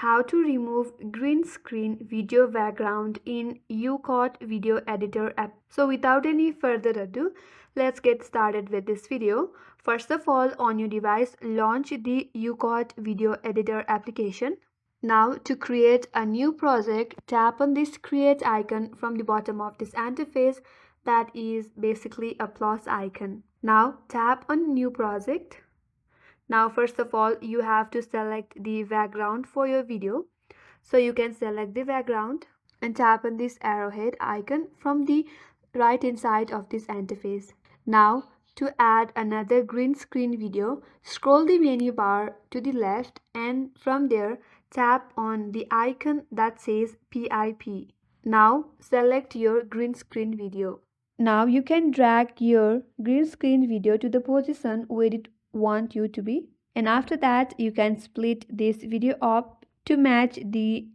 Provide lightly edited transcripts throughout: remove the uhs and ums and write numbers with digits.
How to remove green screen video background in YouCut video editor app. So without any further ado, let's get started with this video. First of all, on your device, launch the YouCut video editor application. Now to create a new project, tap on this create icon from the bottom of this interface, that is basically a plus icon. Now tap on new project. Now first of all, you have to select the background for your video. So you can select the background and tap on this arrowhead icon from the right hand side of this interface. Now to add another green screen video, scroll the menu bar to the left and from there tap on the icon that says PIP. Now select your green screen video. Now you can drag your green screen video to the position where it want you to be, and after that you can split this video up to match the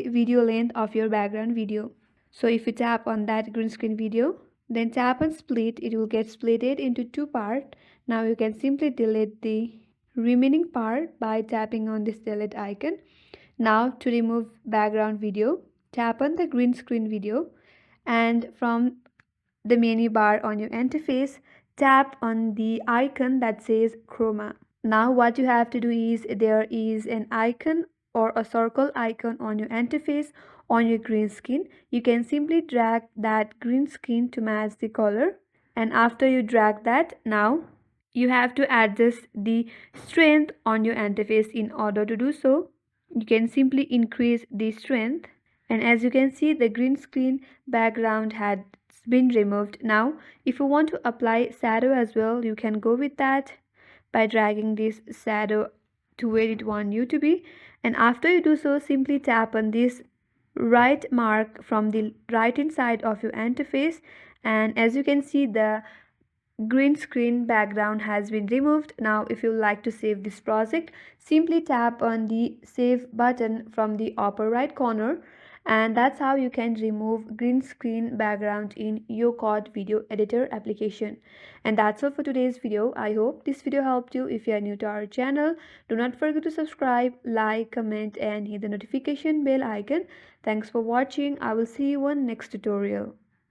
video length of your background video. So if you tap on that green screen video, then tap on split, it will get splitted into two parts. Now you can simply delete the remaining part by tapping on this delete icon. Now to remove background video, tap on the green screen video and from the menu bar on your interface, tap on the icon that says chroma. Now what you have to do is, there is an icon or a circle icon on your interface on your green screen. You can simply drag that green screen to match the color, and after you drag that, now you have to adjust the strength on your interface. In order to do so, you can simply increase the strength, and as you can see, the green screen background had been removed. Now if you want to apply shadow as well, you can go with that by dragging this shadow to where it want you to be, and after you do so, simply tap on this right mark from the right hand side of your interface, and as you can see, the green screen background has been removed. Now if you like to save this project, simply tap on the save button from the upper right corner, and that's how you can remove green screen background in YouCut video editor application. And that's all for today's video. I hope this video helped you. If you are new to our channel, do not forget to subscribe, like, comment and hit the notification bell icon. Thanks for watching. I will see you on next tutorial.